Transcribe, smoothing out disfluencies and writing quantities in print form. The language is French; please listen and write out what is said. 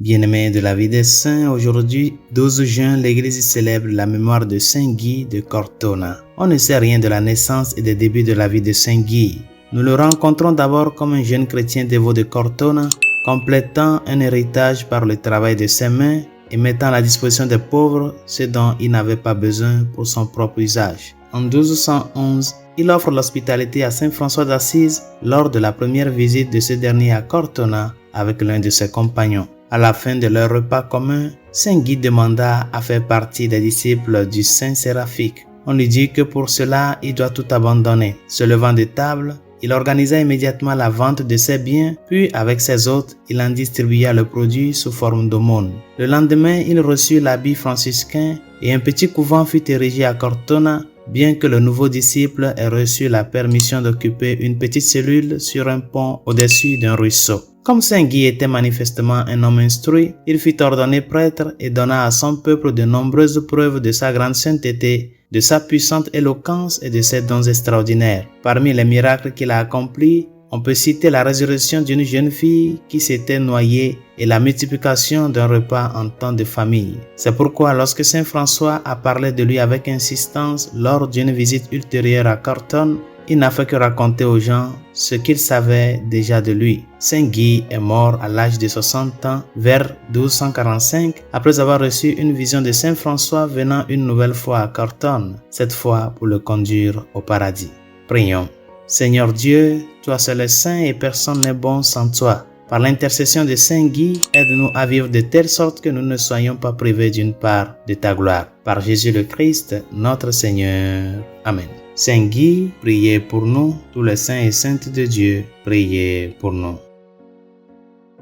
Bien-aimés de la vie des saints, aujourd'hui, 12 juin, l'Église célèbre la mémoire de Saint Guy de Cortona. On ne sait rien de la naissance et des débuts de la vie de Saint Guy. Nous le rencontrons d'abord comme un jeune chrétien dévot de Cortona, complétant un héritage par le travail de ses mains et mettant à la disposition des pauvres ce dont il n'avait pas besoin pour son propre usage. En 1211, il offre l'hospitalité à Saint François d'Assise lors de la première visite de ce dernier à Cortona avec l'un de ses compagnons. À la fin de leur repas commun, Saint Guy demanda à faire partie des disciples du Saint Séraphique. On lui dit que pour cela, il doit tout abandonner. Se levant de table, il organisa immédiatement la vente de ses biens, puis avec ses hôtes, il en distribua le produit sous forme d'aumône. Le lendemain, il reçut l'habit franciscain et un petit couvent fut érigé à Cortona, bien que le nouveau disciple ait reçu la permission d'occuper une petite cellule sur un pont au-dessus d'un ruisseau. Comme Saint Guy était manifestement un homme instruit, il fut ordonné prêtre et donna à son peuple de nombreuses preuves de sa grande sainteté, de sa puissante éloquence et de ses dons extraordinaires. Parmi les miracles qu'il a accomplis, on peut citer la résurrection d'une jeune fille qui s'était noyée et la multiplication d'un repas en temps de famille. C'est pourquoi lorsque Saint François a parlé de lui avec insistance lors d'une visite ultérieure à Cortona, il n'a fait que raconter aux gens ce qu'ils savaient déjà de lui. Saint Guy est mort à l'âge de 60 ans vers 1245 après avoir reçu une vision de Saint François venant une nouvelle fois à Cortona, cette fois pour le conduire au paradis. Prions. Seigneur Dieu, toi seul es saint et personne n'est bon sans toi. Par l'intercession de Saint Guy, aide-nous à vivre de telle sorte que nous ne soyons pas privés d'une part de ta gloire. Par Jésus le Christ, notre Seigneur. Amen. Saint Guy, priez pour nous. Tous les saints et saintes de Dieu, priez pour nous.